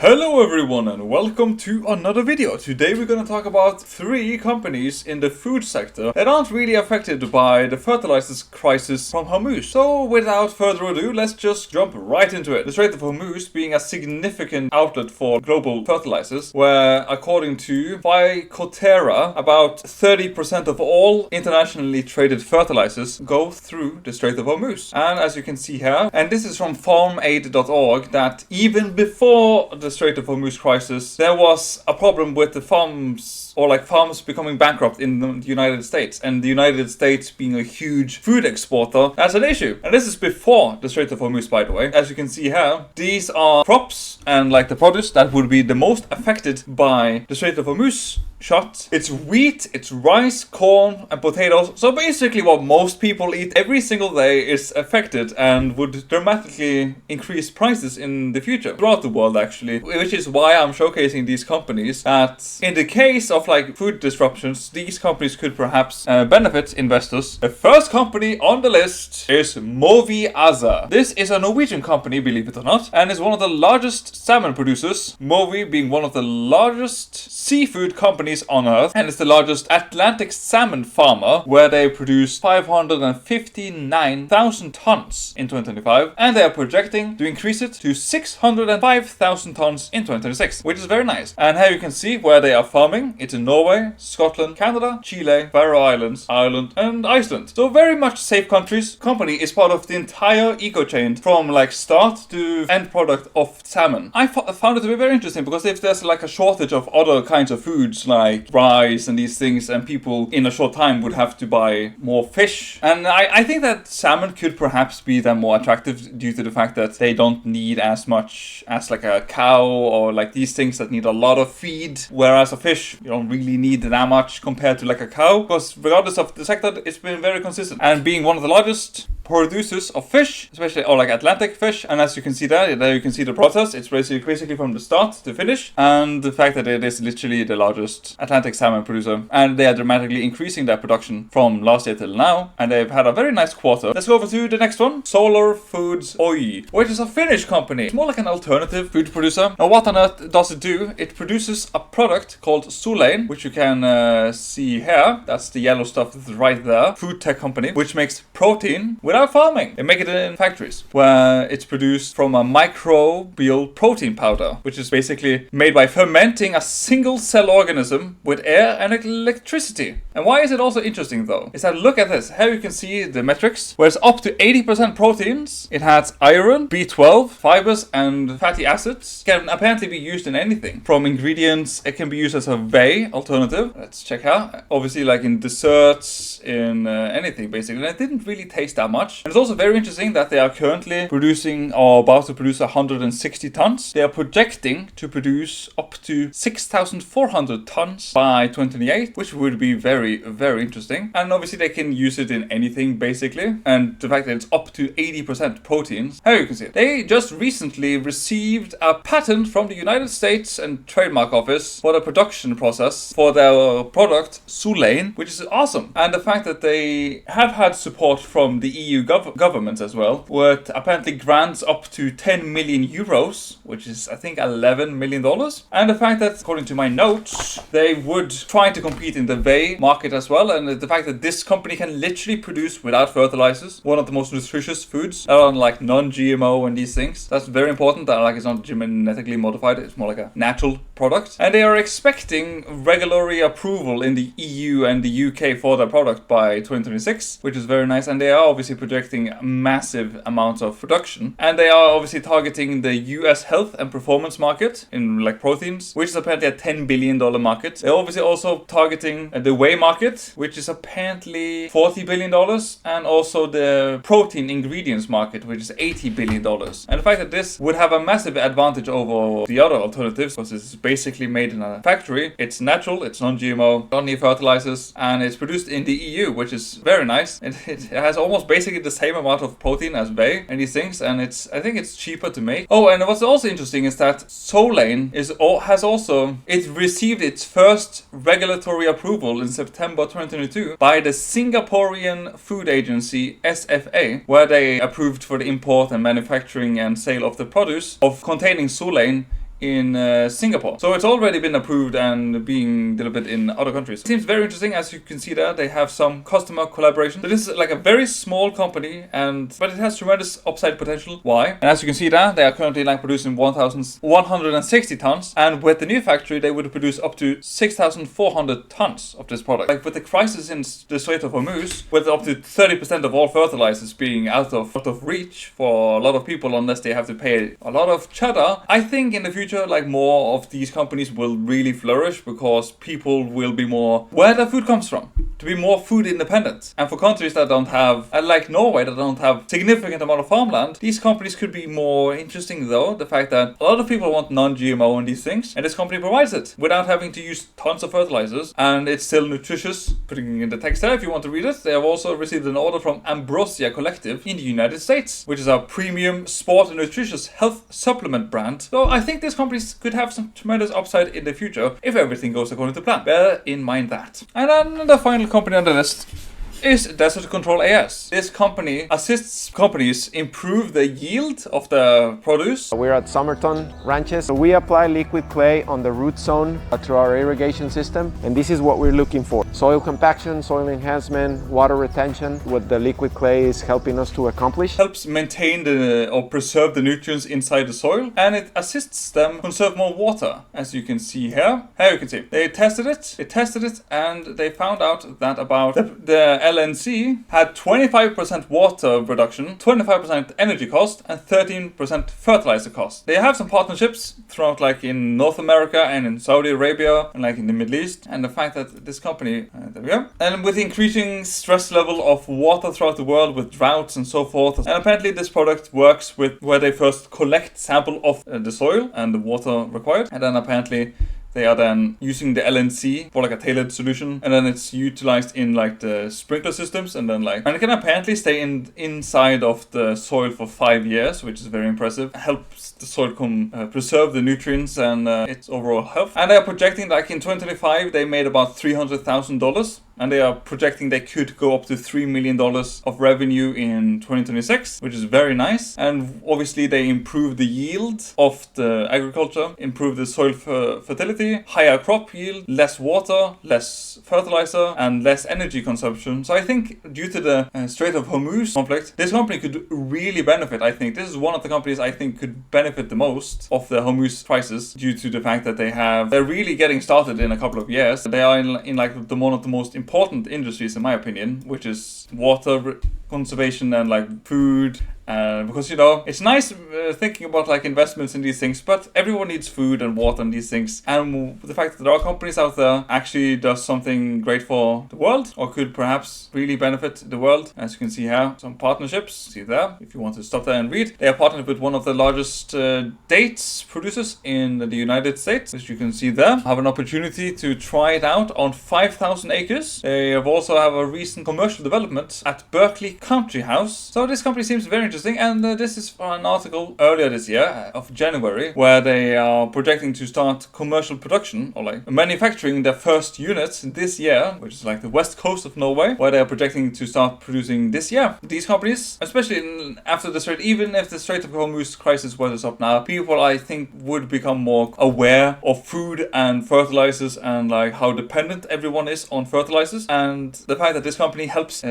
Hello everyone and welcome to another video. Today we're going to talk about 3 companies in the food sector that aren't really affected by the fertilizers crisis from Hormuz. So without further ado, let's just jump right into it. The Strait of Hormuz being a significant outlet for global fertilizers, where according to Phycotera, about 30% of all internationally traded fertilizers go through the Strait of Hormuz. And as you can see here, and this is from farmaid.org, that even before the Strait of Hormuz crisis, there was a problem with the farms, or like farms becoming bankrupt in the United States, and the United States being a huge food exporter, that's an issue. And this is before the Strait of Hormuz, by the way. As you can see here, these are crops and like the produce that would be the most affected by the Strait of Hormuz shot. It's wheat, it's rice, corn, and potatoes. So basically what most people eat every single day is affected and would dramatically increase prices in the future throughout the world, actually. Which is why I'm showcasing these companies, that in the case of like food disruptions, these companies could perhaps benefit investors. The first company on the list is MOWI. This is a Norwegian company, believe it or not, and is one of the largest salmon producers, MOWI being one of the largest seafood companies on Earth, and it's the largest Atlantic salmon farmer, where they produced 559,000 tons in 2025, and they are projecting to increase it to 605,000 tons in 2026, which is very nice. And here you can see where they are farming. It's in Norway, Scotland, Canada, Chile, Faroe Islands, Ireland, and Iceland. So very much safe countries. Company is part of the entire eco chain from like start to end product of salmon. I found it to be very interesting, because if there's like a shortage of other kinds of foods like rice and these things, and people in a short time would have to buy more fish, and I think that salmon could perhaps be then more attractive due to the fact that they don't need as much as like a cow or like these things that need a lot of feed, whereas a fish you don't really need that much compared to like a cow, because regardless of the sector, it's been very consistent. And being one of the largest producers of fish, especially or like Atlantic fish, and as you can see there you can see the process. It's basically from the start to finish, and the fact that it is literally the largest Atlantic salmon producer, and they are dramatically increasing their production from last year till now, and they've had a very nice quarter. Let's go over to the next one, Foods OYJ, which is a Finnish company. It's more like an alternative food producer. Now what on earth does it do? It produces a product called Solein, which you can see here. That's the yellow stuff that's right there. Food tech company, which makes protein without farming. They make it in factories, where it's produced from a microbial protein powder, which is basically made by fermenting a single cell organism with air and electricity. And why is it also interesting though? Is that look at this. Here you can see the metrics, where it's up to 80% proteins. It has iron, B12, fibers, and fatty acids. It can apparently be used in anything. From ingredients, it can be used as a whey alternative. Let's check out. Obviously, like in desserts, in anything basically. And it didn't really taste that much. And it's also very interesting that they are currently producing or about to produce 160 tons. They are projecting to produce up to 6,400 tons by 2028, which would be very, very interesting. And obviously they can use it in anything basically. And the fact that it's up to 80% proteins. Here you can see it. They just recently received a patent from the United States and Trademark Office for the production process for their product Solein, which is awesome. And the fact that they have had support from the EU government as well, with apparently grants up to 10 million euros, which is I think $11 million. And the fact that, according to my notes, they would try to compete in the whey market as well, and the fact that this company can literally produce without fertilizers, one of the most nutritious foods, like non-GMO and these things. That's very important, that like it's not genetically modified, it's more like a natural product. And they are expecting regulatory approval in the EU and the UK for their product by 2026, which is very nice. And they are obviously projecting massive amounts of production, and they are obviously targeting the US health and performance market in like proteins, which is apparently a $10 billion market. They're obviously also targeting the whey market, which is apparently $40 billion, and also the protein ingredients market, which is $80 billion. And the fact that this would have a massive advantage over the other alternatives, because it's basically made in a factory, it's natural, it's non-GMO, don't need fertilizers, and it's produced in the EU, which is very nice. It has almost basically the same amount of protein as whey and these things, and I think it's cheaper to make. Oh, and what's also interesting is that Solein it received its first regulatory approval in September 2022 by the Singaporean food agency SFA, where they approved for the import and manufacturing and sale of the produce of containing Solein in Singapore. So it's already been approved and being delivered in other countries. It seems very interesting. As you can see there, they have some customer collaboration. So this is like a very small company, but it has tremendous upside potential. Why? And as you can see there, they are currently like producing 1,160 tons, and with the new factory, they would produce up to 6,400 tons of this product. Like with the crisis in the Strait of Hormuz, with up to 30% of all fertilizers being out of reach for a lot of people unless they have to pay a lot of cheddar, I think in the future, like more of these companies will really flourish because people will be more where their food comes from, to be more food independent. And for countries that don't have, like Norway, that don't have significant amount of farmland, these companies could be more interesting though. The fact that a lot of people want non-GMO and these things, and this company provides it without having to use tons of fertilizers, and it's still nutritious. Putting in the text there if you want to read it. They have also received an order from Ambrosia Collective in the United States, which is a premium sport and nutritious health supplement brand. So I think this company could have some tremendous upside in the future if everything goes according to plan. Bear in mind that. And then the final company on the list is Desert Control AS. This company assists companies improve the yield of the produce. We're at Somerton Ranches. We apply liquid clay on the root zone through our irrigation system, and this is what we're looking for. Soil compaction, soil enhancement, water retention, what the liquid clay is helping us to accomplish. Helps maintain or preserve the nutrients inside the soil, and it assists them conserve more water, as you can see here. Here you can see. They tested it, and they found out that about the LNC had 25% water reduction, 25% energy cost, and 13% fertilizer cost. They have some partnerships throughout, like in North America and in Saudi Arabia and like in the Middle East. And the fact that this company, there we go. And with increasing stress level of water throughout the world with droughts and so forth. And apparently this product works with where they first collect sample of the soil and the water required. And then apparently they are then using the LNC for like a tailored solution, and then it's utilized in like the sprinkler systems, and it can apparently stay inside of the soil for 5 years, which is very impressive. Helps the soil preserve the nutrients and its overall health. And they are projecting like in 2025 they made about $300,000. And they are projecting they could go up to $3 million of revenue in 2026, which is very nice. And obviously they improve the yield of the agriculture, improve the soil fertility, higher crop yield, less water, less fertilizer, and less energy consumption. So I think due to the Strait of Hormuz conflict, this company could really benefit. I think this is one of the companies I think could benefit the most of the Hormuz crisis due to the fact that they're really getting started in a couple of years. They are in like one of the most important industries in my opinion, which is water conservation and like food. Because it's nice thinking about like investments in these things, but everyone needs food and water and these things. And the fact that there are companies out there actually does something great for the world, or could perhaps really benefit the world. As you can see here, some partnerships. See there, if you want to stop there and read. They are partnered with one of the largest dates producers in the United States, as you can see there. Have an opportunity to try it out on 5,000 acres. They also have a recent commercial development at Berkeley Country House. So this company seems very interesting. And this is from an article earlier this year of January, where they are projecting to start commercial production or like manufacturing their first units this year, which is like the west coast of Norway, where they are projecting to start producing this year. These companies, especially after the Strait, even if the Strait of Hormuz crisis weathers up now, people I think would become more aware of food and fertilizers and like how dependent everyone is on fertilizers, and the fact that this company helps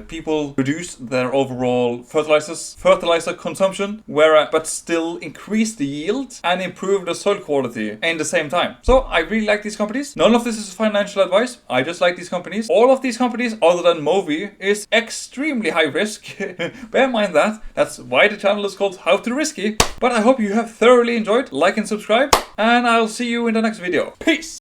people reduce their overall fertilizer consumption, but still increase the yield and improve the soil quality in the same time. So I really like these companies. None of this is financial advice. I just like these companies. All of these companies, other than MOWI, is extremely high risk. Bear in mind that. That's why the channel is called How to Risky. But I hope you have thoroughly enjoyed. Like and subscribe, and I'll see you in the next video. Peace!